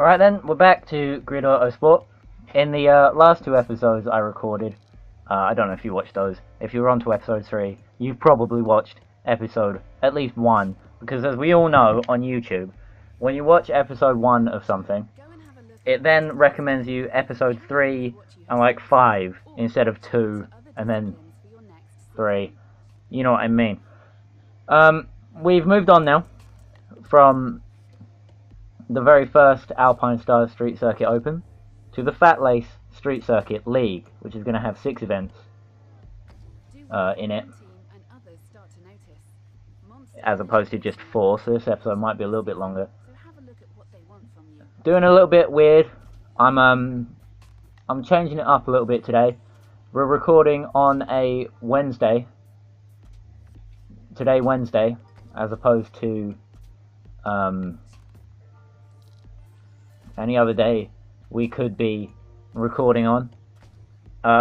Alright then, we're back to Grid Autosport. In the last two episodes I recorded, I don't know if you watched those. If you're on to episode 3, you've probably watched episode at least 1, because as we all know on YouTube, when you watch episode 1 of something, it then recommends you episode 3 and like 5 instead of 2 and then 3. You know what I mean. We've moved on now from the very first Alpine Stars Street Circuit Open to the Fatlace Street Circuit League, which is going to have 6 events in it, as opposed to just 4, so this episode might be a little bit longer. Doing a little bit weird. I'm changing it up a little bit today. We're recording on a Wednesday. Today, Wednesday, as opposed to any other day we could be recording on,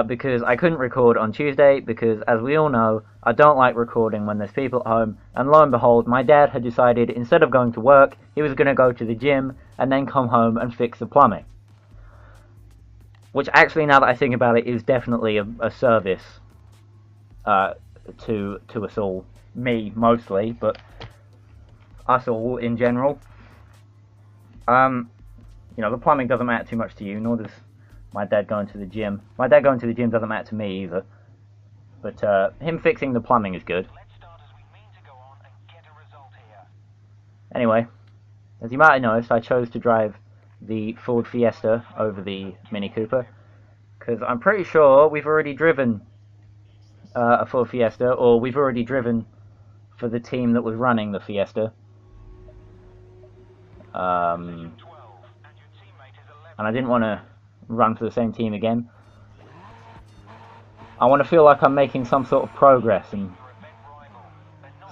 because I couldn't record on Tuesday because, as we all know, I don't like recording when there's people at home, and lo and behold, my dad had decided instead of going to work, he was going to go to the gym and then come home and fix the plumbing. Which actually, now that I think about it, is definitely a service to us all. Me, mostly, but us all in general. You know, the plumbing doesn't matter too much to you, nor does my dad going to the gym. My dad going to the gym doesn't matter to me either. But him fixing the plumbing is good. Anyway, as you might have noticed, I chose to drive the Ford Fiesta over the Mini Cooper, because I'm pretty sure we've already driven a Ford Fiesta, or we've already driven for the team that was running the Fiesta. And I didn't want to run for the same team again. I want to feel like I'm making some sort of progress and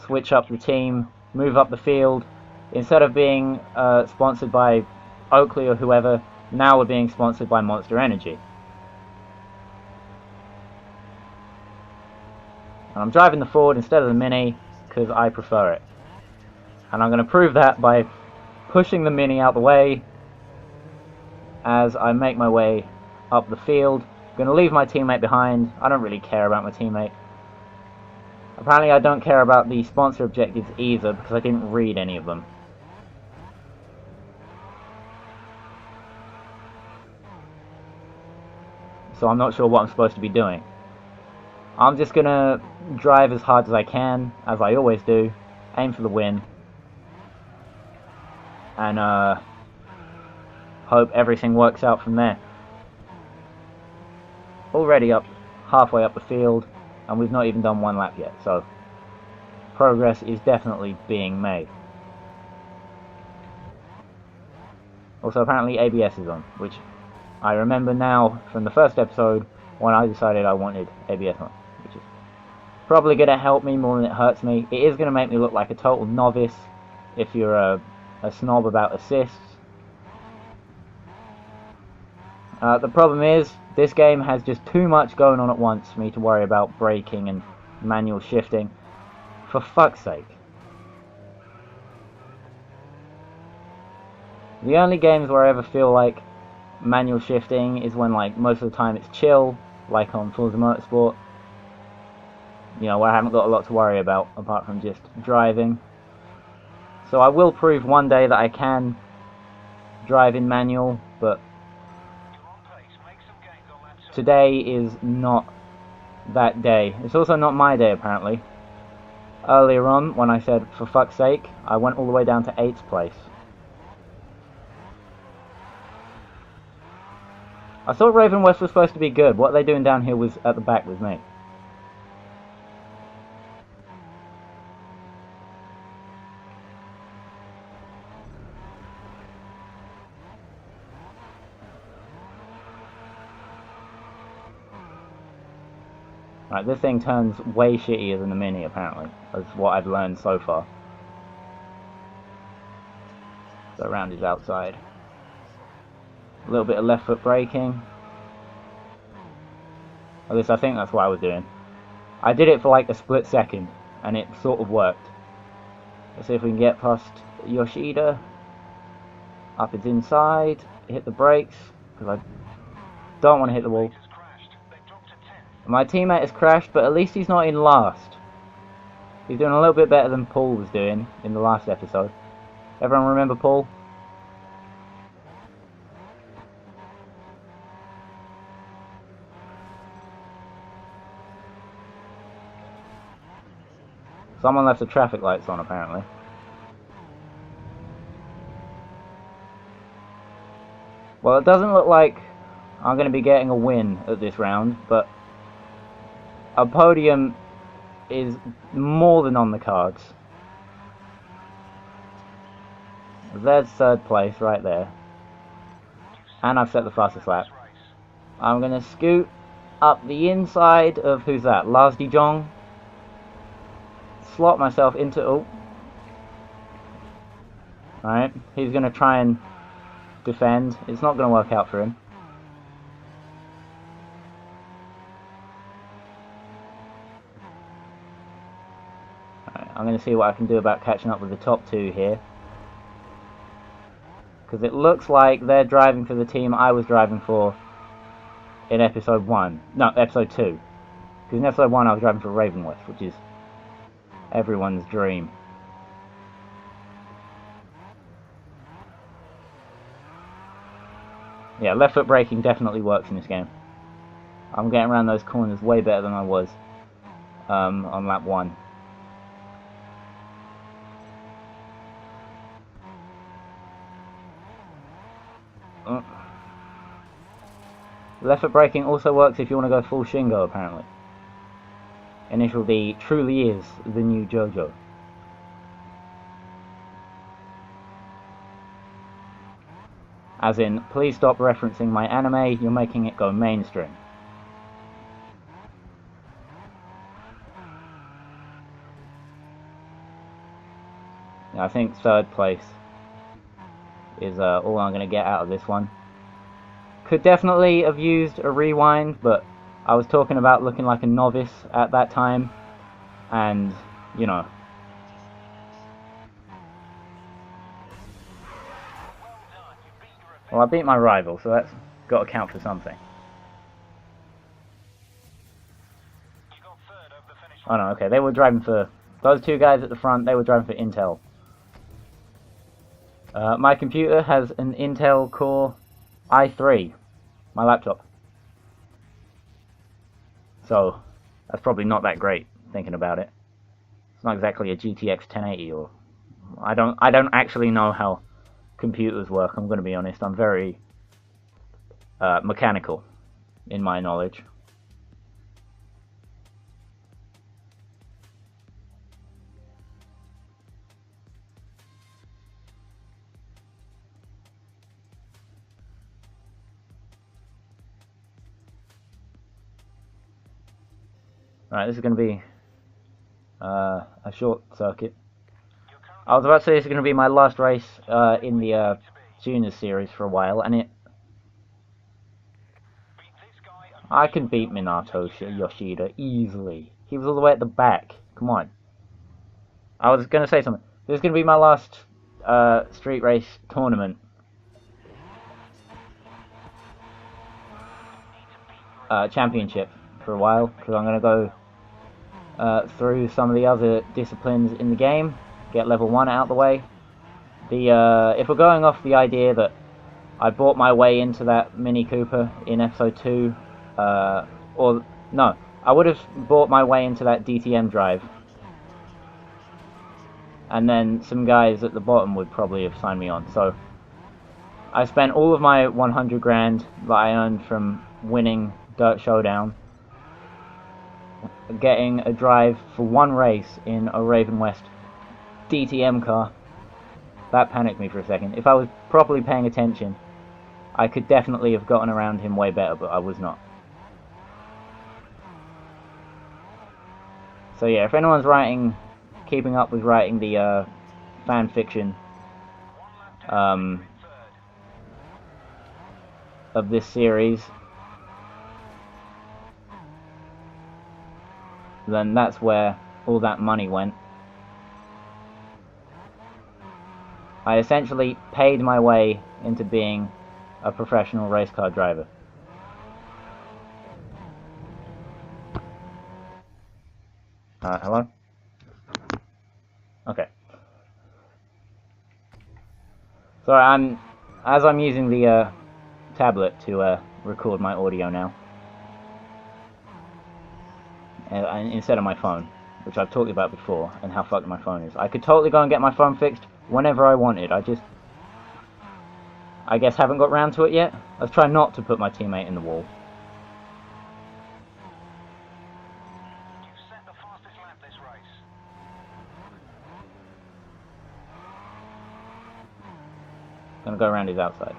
switch up the team, move up the field. Instead of being sponsored by Oakley or whoever, now we're being sponsored by Monster Energy. And I'm driving the Ford instead of the Mini because I prefer it. And I'm going to prove that by pushing the Mini out the way as I make my way up the field. I'm going to leave my teammate behind. I don't really care about my teammate. Apparently I don't care about the sponsor objectives either, because I didn't read any of them. So I'm not sure what I'm supposed to be doing. I'm just going to drive as hard as I can, as I always do, aim for the win, and hope everything works out from there. Already up halfway up the field, and we've not even done one lap yet, so progress is definitely being made. Also, apparently ABS is on, which I remember now from the first episode when I decided I wanted ABS on, which is probably going to help me more than it hurts me. It is going to make me look like a total novice if you're a snob about assists. The problem is, this game has just too much going on at once for me to worry about braking and manual shifting. For fuck's sake. The only games where I ever feel like manual shifting is when, like, most of the time it's chill, like on Forza Motorsport. You know, where I haven't got a lot to worry about, apart from just driving. So I will prove one day that I can drive in manual, but today is not that day. It's also not my day, apparently. Earlier on, when I said, for fuck's sake, I went all the way down to 8th place. I thought Raven West was supposed to be good. What are they doing down here was at the back with me. Right, this thing turns way shittier than the Mini, apparently. That's what I've learned so far. So around his outside. A little bit of left foot braking. At least I think that's what I was doing. I did it for like a split second, and it sort of worked. Let's see if we can get past Yoshida. Up its inside, hit the brakes, because I don't want to hit the wall. My teammate has crashed, but at least he's not in last. He's doing a little bit better than Paul was doing in the last episode. Everyone remember Paul? Someone left the traffic lights on, apparently. Well, it doesn't look like I'm going to be getting a win at this round, but a podium is more than on the cards. There's third place right there. And I've set the fastest lap. I'm going to scoot up the inside of, who's that? Lars de Jong. Slot myself into, oh. Alright, he's going to try and defend. It's not going to work out for him. Alright, I'm going to see what I can do about catching up with the top two here. Because it looks like they're driving for the team I was driving for in episode 1. No, episode 2. Because in episode 1 I was driving for Ravenworth, which is everyone's dream. Yeah, left foot braking definitely works in this game. I'm getting around those corners way better than I was on lap 1. Left foot braking also works if you want to go full Shingo, apparently. Initial D truly is the new JoJo. As in, please stop referencing my anime, you're making it go mainstream. Yeah, I think third place is all I'm going to get out of this one. Could definitely have used a rewind, but I was talking about looking like a novice at that time, and, you know. Well, I beat my rival, so that's got to count for something. Oh no, okay, they were driving for, those two guys at the front, they were driving for Intel. My computer has an Intel Core i3, my laptop. So, that's probably not that great, thinking about it. It's not exactly a GTX 1080, or I don't actually know how computers work, I'm going to be honest. I'm very mechanical in my knowledge. Alright, this is going to be a short circuit. I was about to say this is going to be my last race in the Juniors series for a while, and I can beat Minato Yoshida easily. He was all the way at the back. Come on. I was going to say something. This is going to be my last street race tournament. Championship for a while, because I'm going to go through some of the other disciplines in the game, get level 1 out of the way. If we're going off the idea that I bought my way into that Mini Cooper in episode 2, or no, I would have bought my way into that DTM drive, and then some guys at the bottom would probably have signed me on. So I spent all of my 100 grand that I earned from winning Dirt Showdown getting a drive for one race in a Raven West DTM car. That panicked me for a second. If I was properly paying attention, I could definitely have gotten around him way better, but I was not. So yeah, if anyone's keeping up with writing the fan fiction of this series, then that's where all that money went. I essentially paid my way into being a professional race car driver. Hello? Okay. Sorry, as I'm using the tablet to record my audio now, instead of my phone, which I've talked about before, and how fucked my phone is. I could totally go and get my phone fixed whenever I wanted. I guess haven't got round to it yet. Let's try not to put my teammate in the wall. You've set the fastest lap this race. Gonna go around his outside.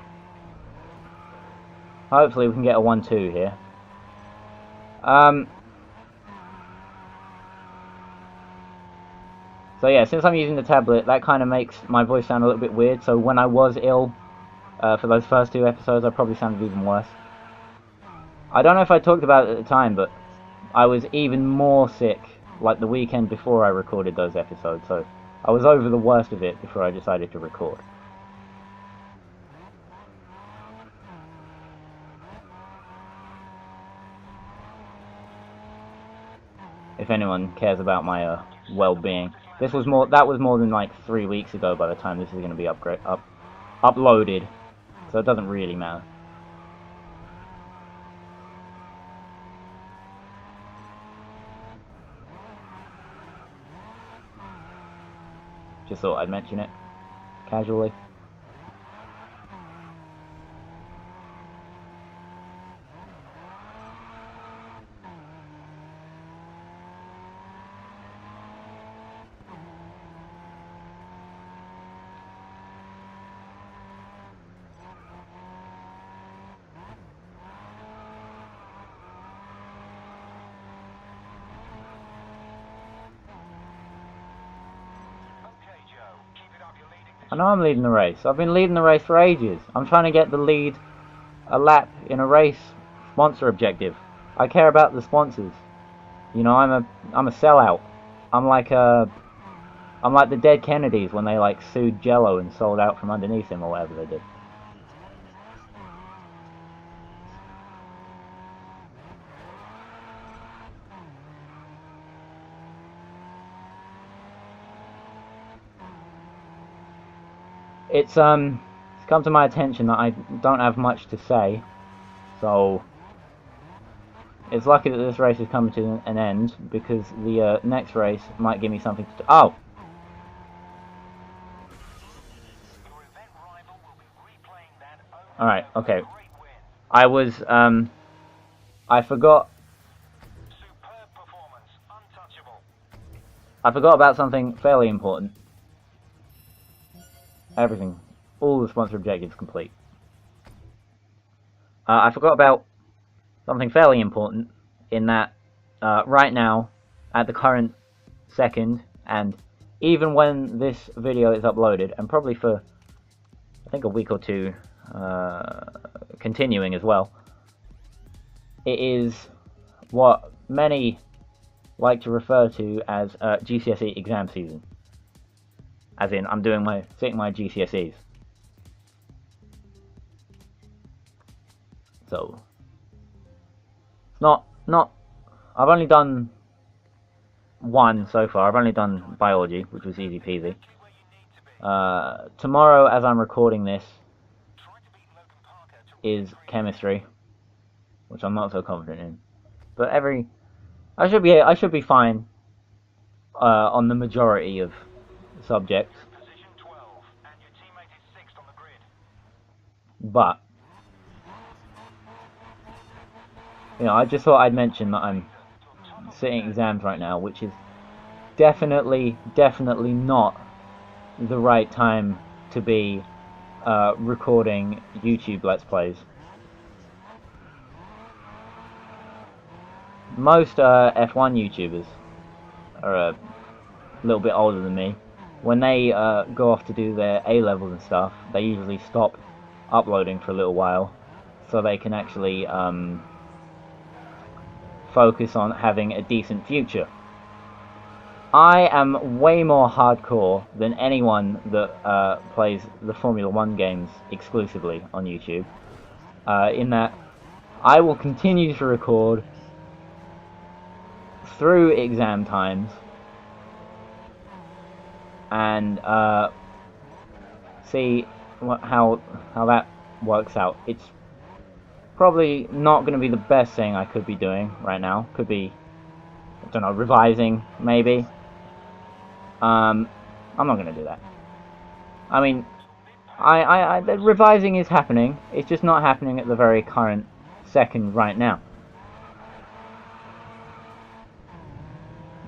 Hopefully we can get a 1-2 here. So yeah, since I'm using the tablet, that kind of makes my voice sound a little bit weird. So when I was ill for those first 2 episodes, I probably sounded even worse. I don't know if I talked about it at the time, but I was even more sick like the weekend before I recorded those episodes. So I was over the worst of it before I decided to record. If anyone cares about my well-being. That was more than like 3 weeks ago by the time this is going to be uploaded, so it doesn't really matter. Just thought I'd mention it casually. I know I'm leading the race. I've been leading the race for ages. I'm trying to get the lead a lap in a race sponsor objective. I care about the sponsors. You know, I'm a sellout. I'm like the dead Kennedys when they like sued Jello and sold out from underneath him or whatever they did. It's come to my attention that I don't have much to say, so it's lucky that this race is coming to an end, because the next race might give me something to... Oh! Alright, okay. I forgot... I forgot about something fairly important. Everything. All the sponsor objectives complete. I forgot about something fairly important, in that right now, at the current second, and even when this video is uploaded, and probably for, I think, a week or 2 continuing as well, it is what many like to refer to as GCSE exam season. As in, I'm sitting my GCSEs. So, I've only done 1 so far. I've only done biology, which was easy peasy. Tomorrow, as I'm recording this, is chemistry, which I'm not so confident in. But I should be fine on the majority of subjects. But you know, I just thought I'd mention that I'm sitting exams right now, which is definitely not the right time to be recording YouTube Let's Plays. Most F1 YouTubers are a little bit older than me. When they go off to do their A-levels and stuff, they usually stop uploading for a little while, so they can actually focus on having a decent future. I am way more hardcore than anyone that plays the Formula 1 games exclusively on YouTube. In that I will continue to record through exam times and see how that works out. It's probably not going to be the best thing I could be doing right now. Could be, I don't know, revising maybe. I'm not going to do that. I mean, the revising is happening. It's just not happening at the very current second right now.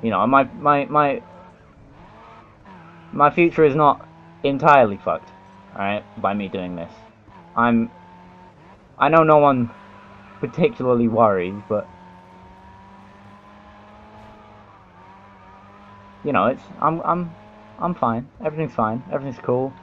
You know, my future is not entirely fucked, alright, by me doing this. I know no one particularly worries, but you know, I'm fine. Everything's fine. Everything's cool.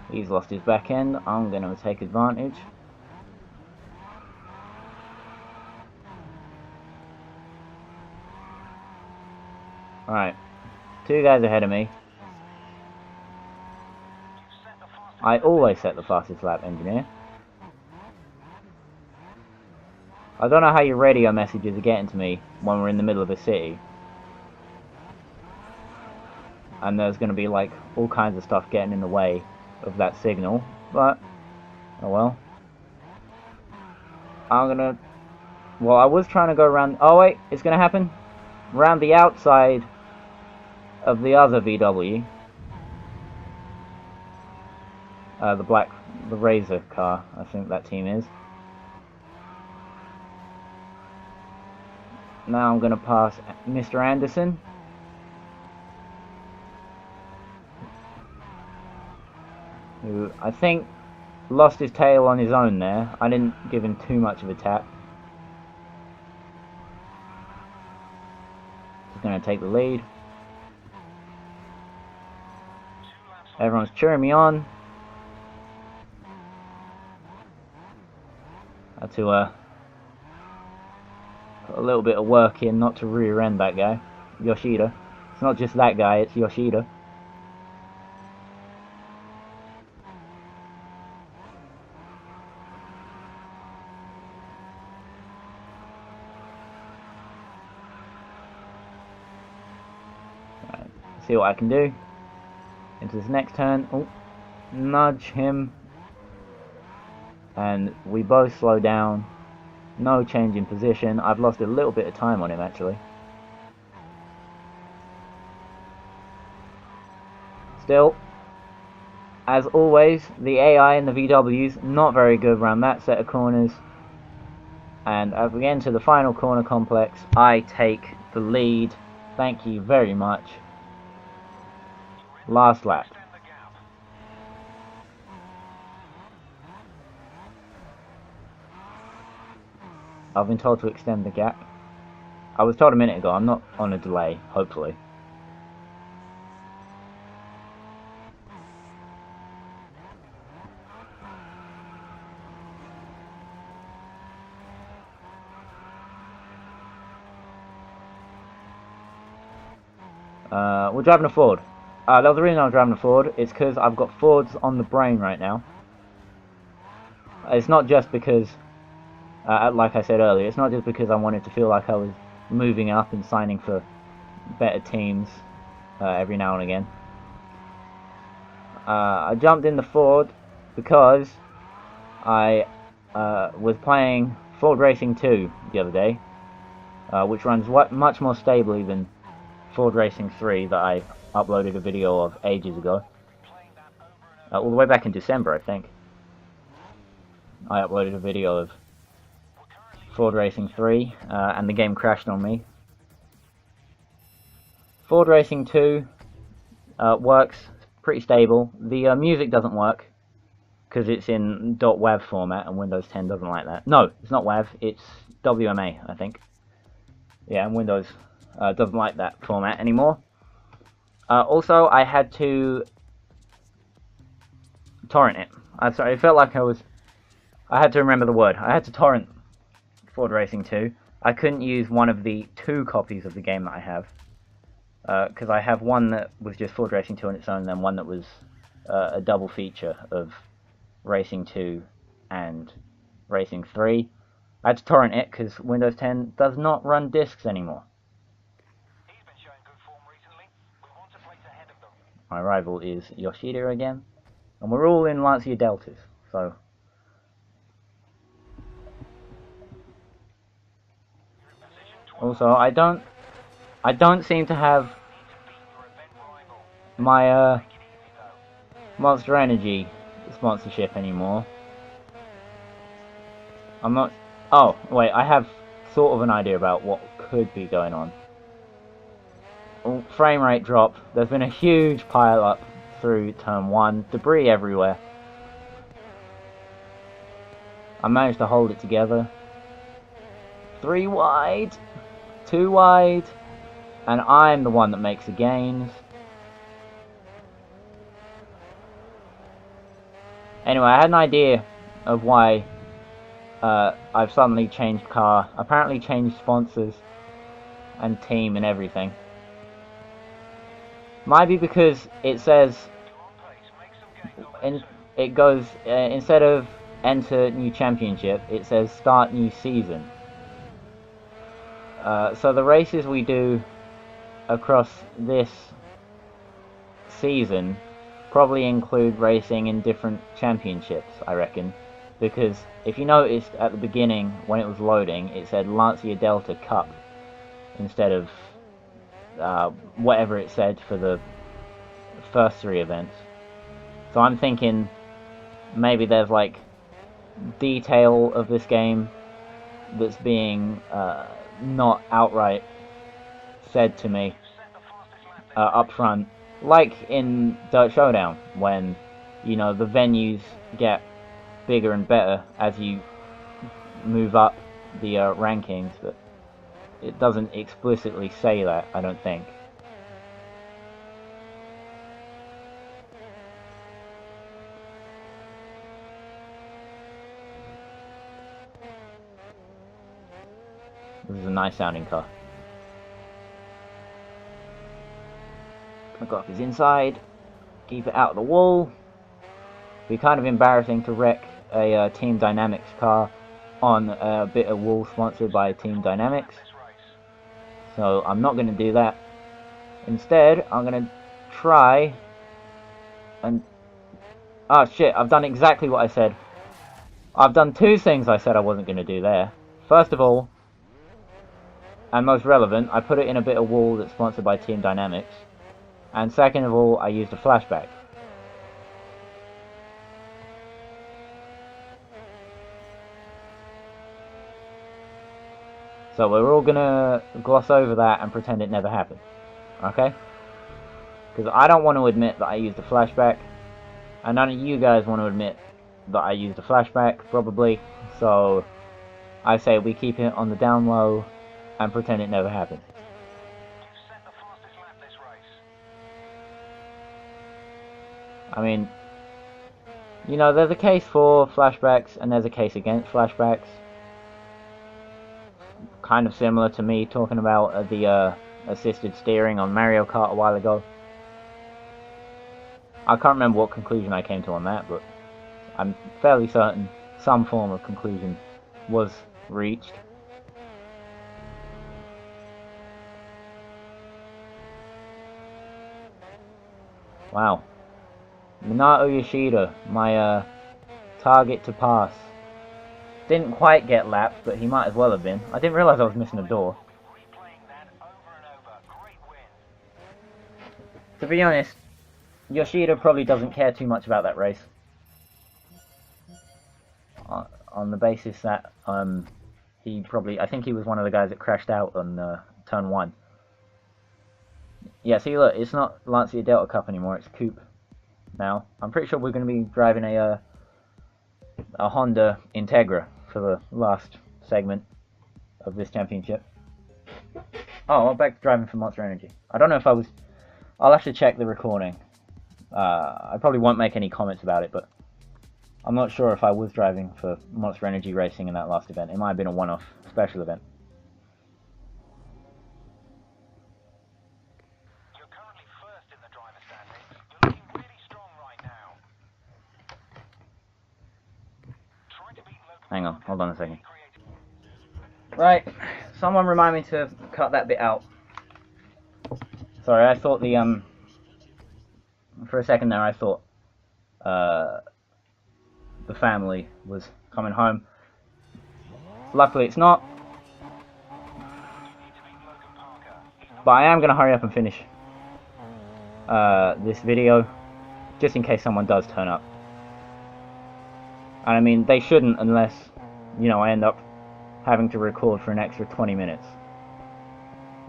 He's lost his back end. I'm going to take advantage. Alright. 2 guys ahead of me. I always set the fastest lap, engineer. I don't know how your radio messages are getting to me when we're in the middle of a city. And there's going to be like all kinds of stuff getting in the way of that signal, but oh well. Well, I was trying to go around. Oh wait, it's gonna happen. Around the outside of the other VW, the Razor car, I think that team is. Now I'm gonna pass Mr. Anderson. Who I think lost his tail on his own there. I didn't give him too much of a tap. He's going to take the lead. Everyone's cheering me on. I had to put a little bit of work in not to rear end that guy, Yoshida. It's not just that guy, it's Yoshida. See what I can do into this next turn. Oh, nudge him, and we both slow down. No change in position. I've lost a little bit of time on him actually. Still, as always, the AI in the VWs not very good around that set of corners. And as we enter the final corner complex, I take the lead. Thank you very much. Last lap. I've been told to extend the gap. I was told a minute ago, I'm not on a delay, hopefully. We're driving a Ford. That was the reason I'm driving a Ford. It's because I've got Fords on the brain right now. It's not just because, like I said earlier, it's not just because I wanted to feel like I was moving up and signing for better teams every now and again. I jumped in the Ford because I was playing Ford Racing 2 the other day, which runs much more stably than Ford Racing 3 that I uploaded a video of ages ago. All the way back in December, I think. I uploaded a video of Ford Racing 3, and the game crashed on me. Ford Racing 2 works pretty stable. The music doesn't work because it's in .wav format and Windows 10 doesn't like that. No, it's not WAV, it's WMA, I think. Yeah, and Windows doesn't like that format anymore. Also, I had to torrent it. Sorry, it felt like I had to remember the word. I had to torrent Ford Racing 2. I couldn't use one of the 2 copies of the game that I have. Because I have one that was just Ford Racing 2 on its own, and then one that was a double feature of Racing 2 and Racing 3. I had to torrent it because Windows 10 does not run discs anymore. He's been showing good form recently. We want to place ahead of them. My rival is Yoshida again, and we're all in Lancia Deltas, so... Also, I don't seem to have my Monster Energy sponsorship anymore. I'm not... Oh, wait, I have sort of an idea about what could be going on. Oh, frame rate drop. There's been a huge pile up through turn 1. Debris everywhere. I managed to hold it together. 3 wide. 2 wide. And I'm the one that makes the gains. Anyway, I had an idea of why I've suddenly changed car. Apparently changed sponsors and team and everything. Might be because it says it goes instead of enter new championship, it says start new season. So the races we do across this season probably include racing in different championships, I reckon. Because if you noticed at the beginning when it was loading, it said Lancia Delta Cup instead of whatever it said for the first 3 events. So I'm thinking maybe there's like detail of this game that's being not outright said to me up front, like in Dirt Showdown, when you know the venues get bigger and better as you move up the rankings, but it doesn't explicitly say that, I don't think. This is a nice sounding car. I got his inside, keep it out of the wall. It'd be kind of embarrassing to wreck a Team Dynamics car on a bit of wall sponsored by Team Dynamics. So I'm not going to do that. Instead, I'm going to try and... Oh shit, I've done exactly what I said. I've done 2 things I said I wasn't going to do there. First of all, and most relevant, I put it in a bit of wall that's sponsored by Team Dynamics. And second of all, I used a flashback. So we're all gonna gloss over that and pretend it never happened. Okay? Because I don't want to admit that I used a flashback. And none of you guys want to admit that I used a flashback, probably. So I say we keep it on the down low and pretend it never happened. You've set the fastest lap this race. I mean, you know, there's a case for flashbacks and there's a case against flashbacks. Kind of similar to me talking about the assisted steering on Mario Kart a while ago. I can't remember what conclusion I came to on that, but I'm fairly certain some form of conclusion was reached. Wow. Minato Yoshida, my target to pass. Didn't quite get lapped, but he might as well have been. I didn't realise I was missing a door. Replaying that over and over. Great win. To be honest, Yoshida probably doesn't care too much about that race. On the basis that I think he was one of the guys that crashed out on turn 1. Yeah, see look, it's not Lancia Delta Cup anymore, it's Coupe now. I'm pretty sure we're going to be driving a Honda Integra for the last segment of this championship. Oh, I'm back to driving for Monster Energy. I don't know if I was I'll have to check the recording. I probably won't make any comments about it, but I'm not sure if I was driving for Monster Energy Racing in that last event. It might have been a one-off special event. You're currently first in the driver's standings. You're looking really strong right now. Try to beat Logan. Hang on, hold on a second. Right, someone remind me to cut that bit out. Sorry, I thought for a second there I thought the family was coming home. Luckily it's not. But I am going to hurry up and finish this video, just in case someone does turn up. And I mean, they shouldn't unless, you know, I end up having to record for an extra 20 minutes.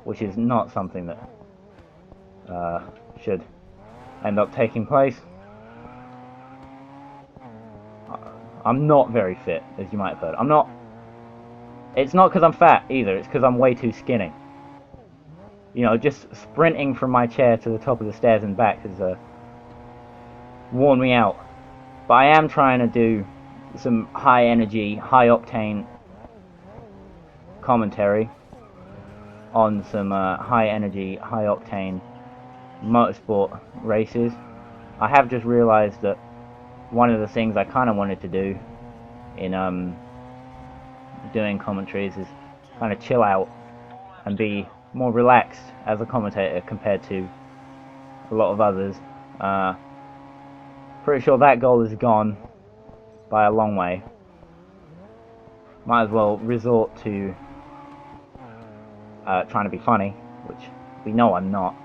Which is not something that should end up taking place. I'm not very fit, as you might have heard. I'm not... It's not because I'm fat, either. It's because I'm way too skinny. You know, just sprinting from my chair to the top of the stairs and back has worn me out. But I am trying to do some high energy, high octane commentary on some high energy, high octane motorsport races. I have just realized that one of the things I kind of wanted to do in doing commentaries is kind of chill out and be more relaxed as a commentator compared to a lot of others. Pretty sure that goal is gone by a long way. Might as well resort to trying to be funny, which we know I'm not.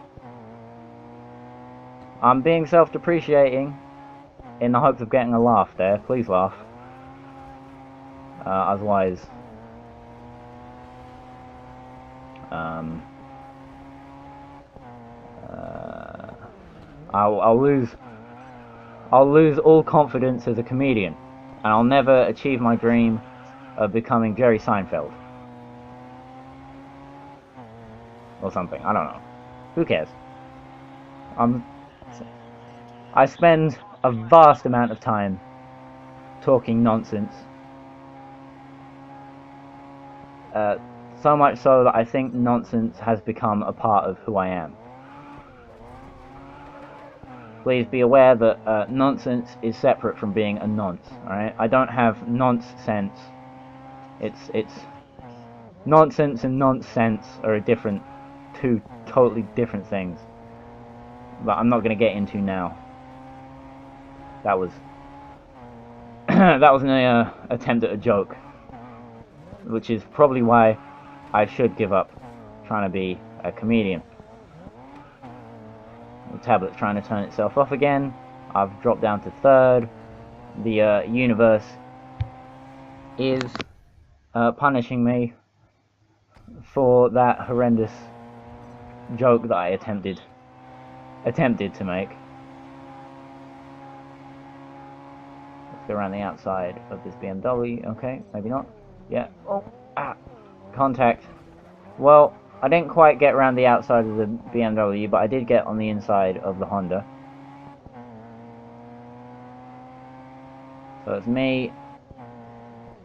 I'm being self-depreciating in the hopes of getting a laugh there. Please laugh. Otherwise, I'll lose all confidence as a comedian, and I'll never achieve my dream of becoming Jerry Seinfeld or something. I don't know. Who cares? I spend a vast amount of time talking nonsense. So much so that I think nonsense has become a part of who I am. Please be aware that nonsense is separate from being a nonce. Alright? I don't have nonsense. It's nonsense and nonsense are two totally different things. But I'm not going to get into now. That was that was an attempt at a joke, which is probably why I should give up trying to be a comedian. The tablet's trying to turn itself off again. I've dropped down to third. The universe is punishing me for that horrendous joke that I attempted to make. Let's go around the outside of this BMW. Okay, maybe not. Yeah. Oh, contact. Well, I didn't quite get around the outside of the BMW, but I did get on the inside of the Honda. So it's me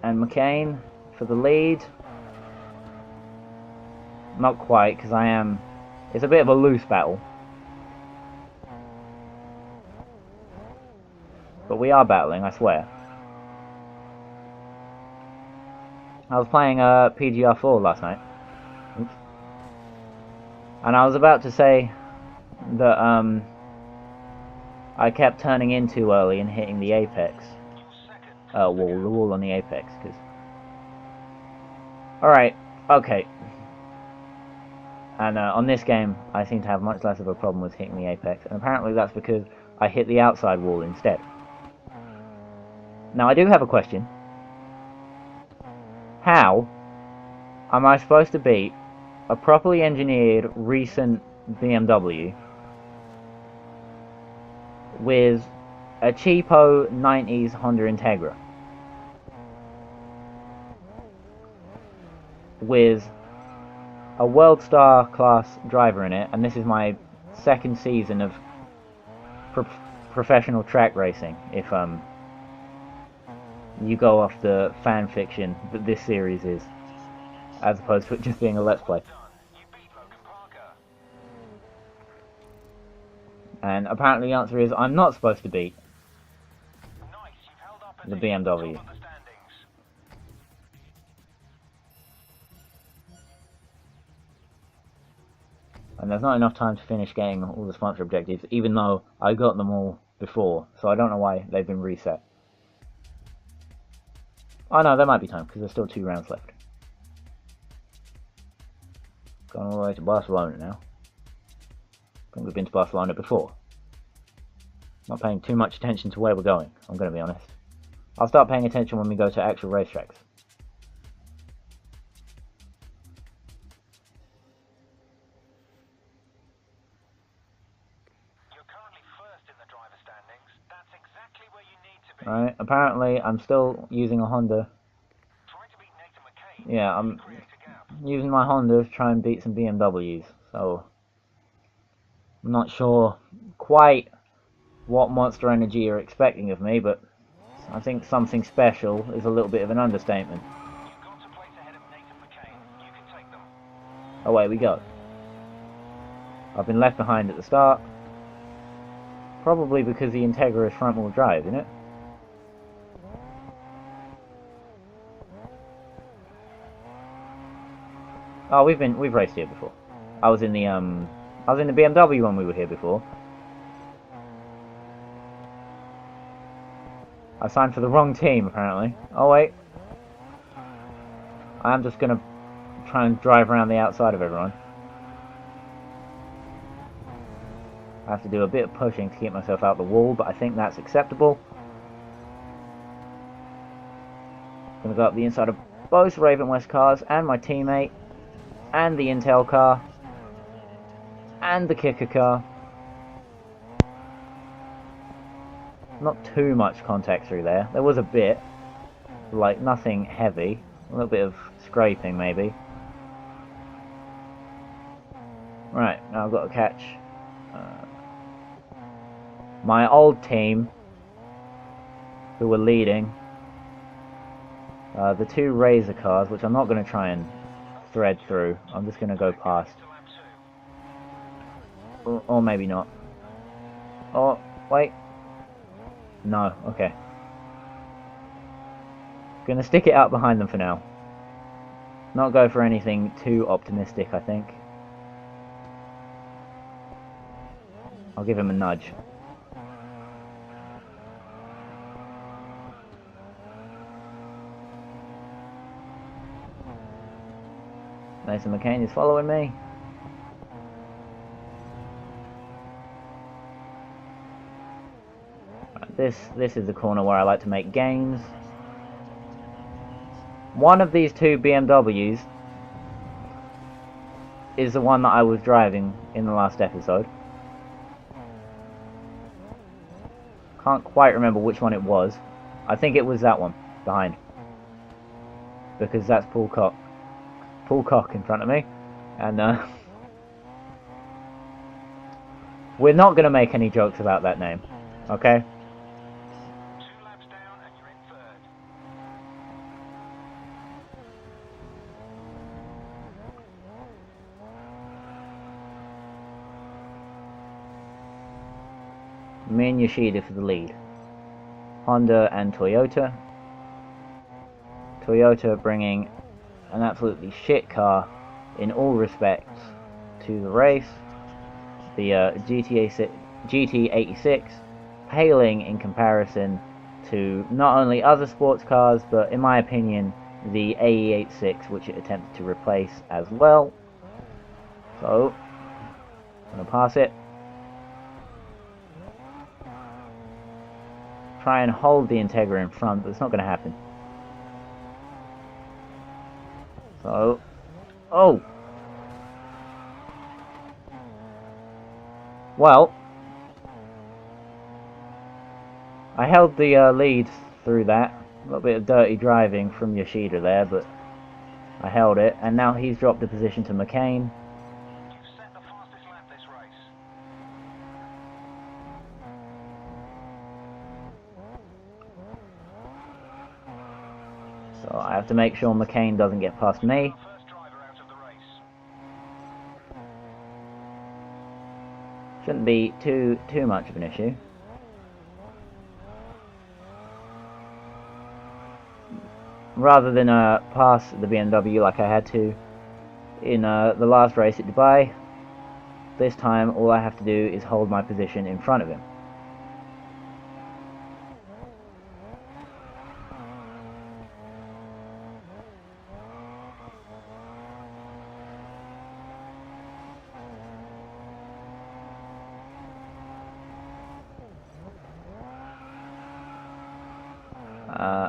and McCain for the lead. Not quite, because it's a bit of a loose battle. But we are battling, I swear. I was playing PGR4 last night. Oops. And I was about to say that I kept turning in too early and hitting the apex. The wall on the apex. Alright, okay. And on this game, I seem to have much less of a problem with hitting the apex. And apparently that's because I hit the outside wall instead. Now I do have a question. How am I supposed to beat a properly engineered recent BMW with a cheapo 90s Honda Integra with a World Star class driver in it? And this is my second season of professional track racing. If you go off the fan fiction that this series is, as opposed to it just being a let's play. And apparently the answer is I'm not supposed to beat the BMW. And there's not enough time to finish getting all the sponsor objectives, even though I got them all before, so I don't know why they've been reset. Oh no, there might be time, because there's still 2 rounds left. Going all the way to Barcelona now. I think we've been to Barcelona before. Not paying too much attention to where we're going, I'm going to be honest. I'll start paying attention when we go to actual racetracks. You're currently first in the driver standings. That's exactly where you need to be. Right, apparently I'm still using a Honda. Try to beat Nathan McCain. Yeah, I'm using my Honda to try and beat some BMWs, so I'm not sure quite what Monster Energy are expecting of me, but I think something special is a little bit of an understatement. You've got to place ahead of Nathan McCain. You can take them. Away we go. I've been left behind at the start, probably because the Integra is front-wheel drive, isn't it? Oh, we've raced here before. I was in the BMW when we were here before. I signed for the wrong team, apparently. Oh, wait. I am just going to try and drive around the outside of everyone. I have to do a bit of pushing to keep myself out the wall, but I think that's acceptable. I'm going to go up the inside of both Raven West cars, and my teammate, and the Intel car, and the Kicker car. Not too much contact through there. There was a bit, like nothing heavy. A little bit of scraping maybe. Right, now I've got to catch my old team, who were leading. The 2 Razor cars, which I'm not going to try and thread through. I'm just going to go past. Or maybe not. Oh, wait. No, okay. Gonna stick it out behind them for now. Not go for anything too optimistic, I think. I'll give him a nudge. Nathan McCain is following me. This is the corner where I like to make gains. One of these 2 BMWs is the one that I was driving in the last episode. Can't quite remember which one it was. I think it was that one behind, because that's Paul Cock in front of me, and we're not going to make any jokes about that name, okay? Me and Yoshida for the lead. Honda and Toyota. Toyota bringing an absolutely shit car in all respects to the race. The GT86 paling in comparison to not only other sports cars, but in my opinion, the AE86, which it attempted to replace as well. So, I'm going to pass it. Try and hold the Integra in front, but it's not going to happen. So, oh! Well, I held the lead through that. A little bit of dirty driving from Yoshida there, but I held it, and now he's dropped the position to McCain. You've set the fastest lap this race. So I have to make sure McCain doesn't get past me. First driver out of the race. Shouldn't be too much of an issue. Rather than pass the BMW like I had to in the last race at Dubai, this time all I have to do is hold my position in front of him.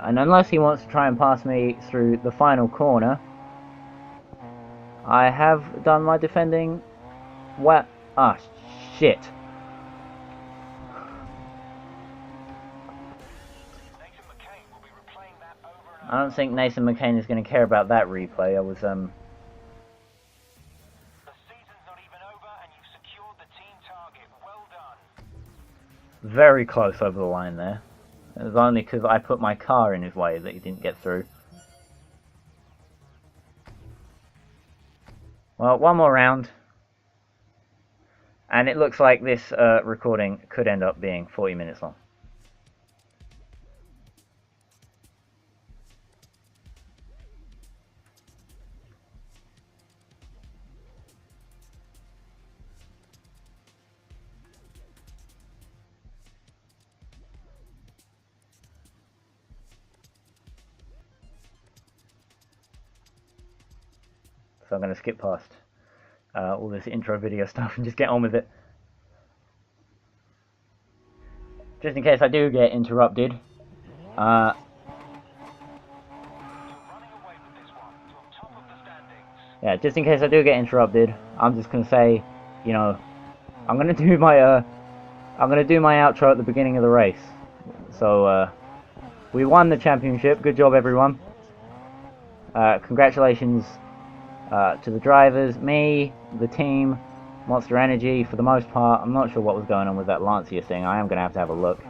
And unless he wants to try and pass me through the final corner, I have done my defending. What? Ah, shit. Nathan McCain will be replaying that over and I don't think Nathan McCain is going to care about that replay. I was, The season's not even over and you've secured the team target. Well done. very close over the line there. It was only because I put my car in his way that he didn't get through. Well, one more round. And it looks like this recording could end up being 40 minutes long. So I'm going to skip past all this intro video stuff and just get on with it. Just in case I do get interrupted. You're running away with this one. You're top of the standings. Yeah, just in case I do get interrupted, I'm just going to say, you know, I'm going to do my outro at the beginning of the race. So, we won the championship. Good job, everyone. Congratulations to the drivers, me, the team, Monster Energy, for the most part. I'm not sure what was going on with that Lancia thing. I am going to have a look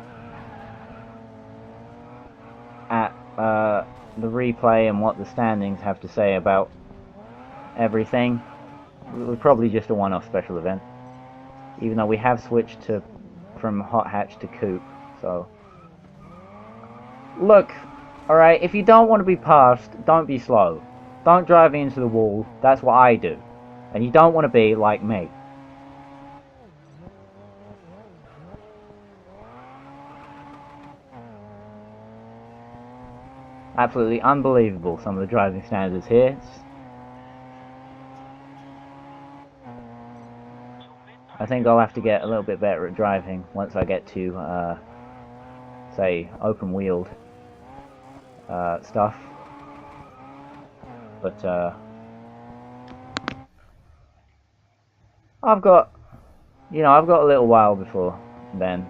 at the replay and what the standings have to say about everything. It was probably just a one-off special event, even though we have switched from hot hatch to coupe. So, look, alright, if you don't want to be passed, don't be slow. Don't drive into the wall. That's what I do. And you don't want to be like me. Absolutely unbelievable, some of the driving standards here. I think I'll have to get a little bit better at driving once I get to, say, open-wheeled stuff. But, I've got a little while before then.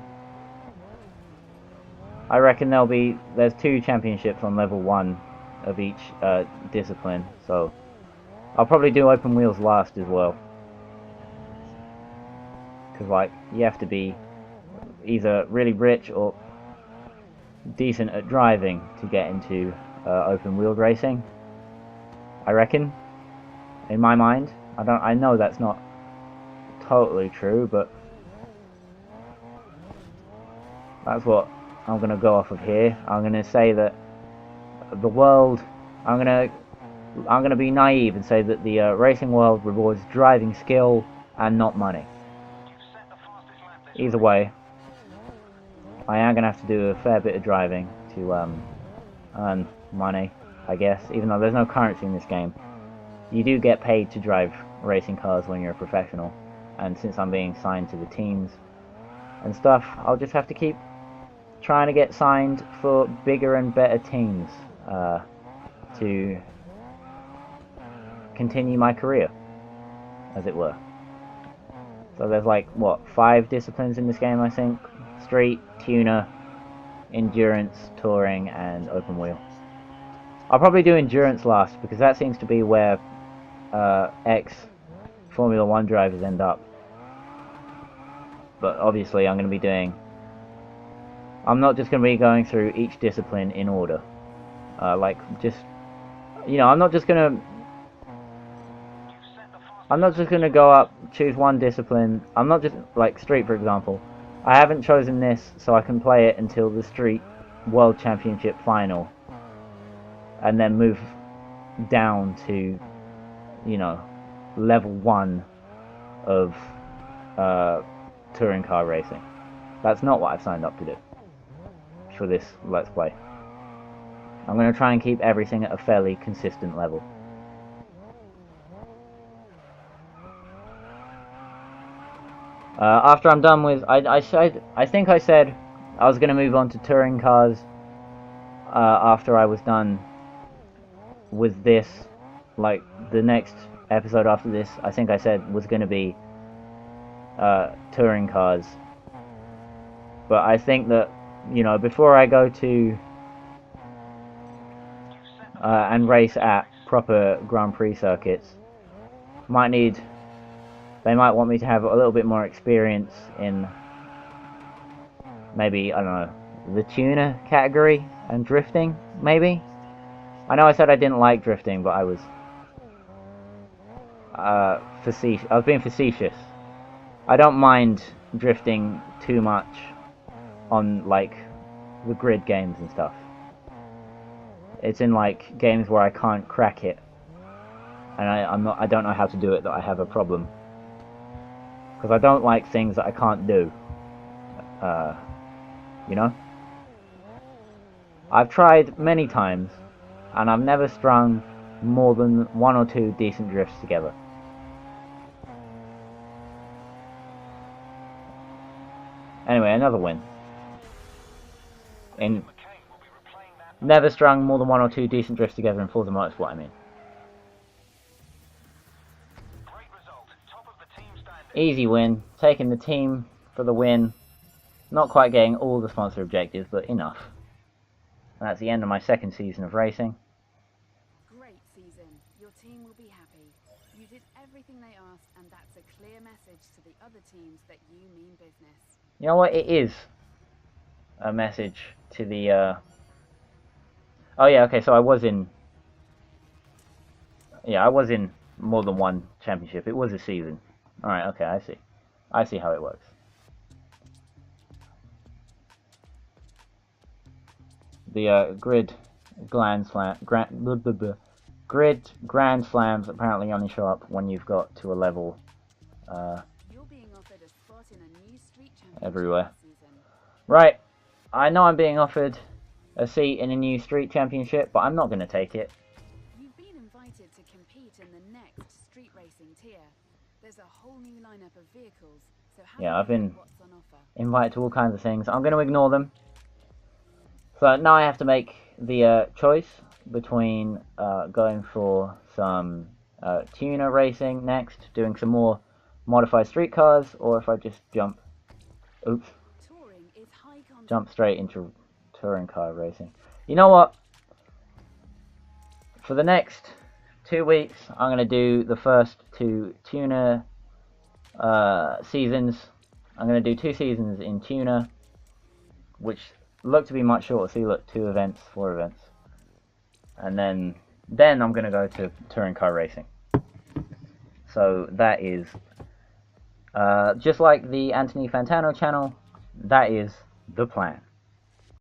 I reckon there's 2 championships on level 1 of each discipline, so I'll probably do open wheels last as well. Because, like, you have to be either really rich or decent at driving to get into open wheeled racing. I reckon, in my mind. I know that's not totally true, but that's what I'm gonna go off of here. I'm gonna say that the world. I'm gonna be naive and say that the racing world rewards driving skill and not money. Either way, I am gonna have to do a fair bit of driving to earn money, I guess. Even though there's no currency in this game, you do get paid to drive racing cars when you're a professional. And since I'm being signed to the teams and stuff, I'll just have to keep trying to get signed for bigger and better teams to continue my career, as it were. So there's like, what, 5 disciplines in this game, I think? Street, tuner, endurance, touring, and open wheel. I'll probably do endurance last, because that seems to be where ex-Formula 1 drivers end up. But obviously I'm not just going to be going through each discipline in order. Like, just you know, I'm not just gonna go up, choose one discipline. I'm not just, like Street for example. I haven't chosen this so I can play it until the Street World Championship final. And then move down to, you know, level 1 of touring car racing. That's not what I've signed up to do for this Let's Play. I'm going to try and keep everything at a fairly consistent level. After I'm done with, I think I said I was going to move on to touring cars after I was done with this. Like the next episode after this, I think I said was going to be touring cars. But I think that, you know, before I go to and race at proper Grand Prix circuits, they might want me to have a little bit more experience in maybe, I don't know, the tuner category and drifting, maybe? I know I said I didn't like drifting, but I was facetious. I was being facetious. I don't mind drifting too much on, like, the grid games and stuff. It's in, like, games where I can't crack it, and I don't know how to do it, that I have a problem. Because I don't like things that I can't do. You know? I've tried many times, and I've never strung more than 1 or 2 decent drifts together. Anyway, another win. Never strung more than 1 or 2 decent drifts together in Forza Motorsport, I mean. Easy win, taking the team for the win. Not quite getting all the sponsor objectives, but enough. And that's the end of my second season of racing. Great season. Your team will be happy. You did everything they asked, and that's a clear message to the other teams that you mean business. You know what? It is a message to the, Oh yeah, okay, so I was in more than one championship. It was a season. Alright, okay, I see. I see how it works. The Grid Grand Slams apparently only show up when you've got to a level You're being offered a spot in a new street championship everywhere. this season. Right, I know I'm being offered a seat in a new street championship, but I'm not going to take it. You've been invited to compete in the next street racing tier. There's a whole new lineup of vehicles, so Yeah, I've been what's on offer. invited to all kinds of things. I'm going to ignore them. So now I have to make the choice between going for some tuner racing next, doing some more modified street cars, or if I just jump straight into touring car racing. You know what? For the next 2 weeks, I'm going to do the first 2 tuner seasons. I'm going to do 2 seasons in tuner, which look to be much shorter. See, look, 2 events, 4 events. And then I'm going to go to touring car racing. So that is, just like the Anthony Fantano channel, that is the plan.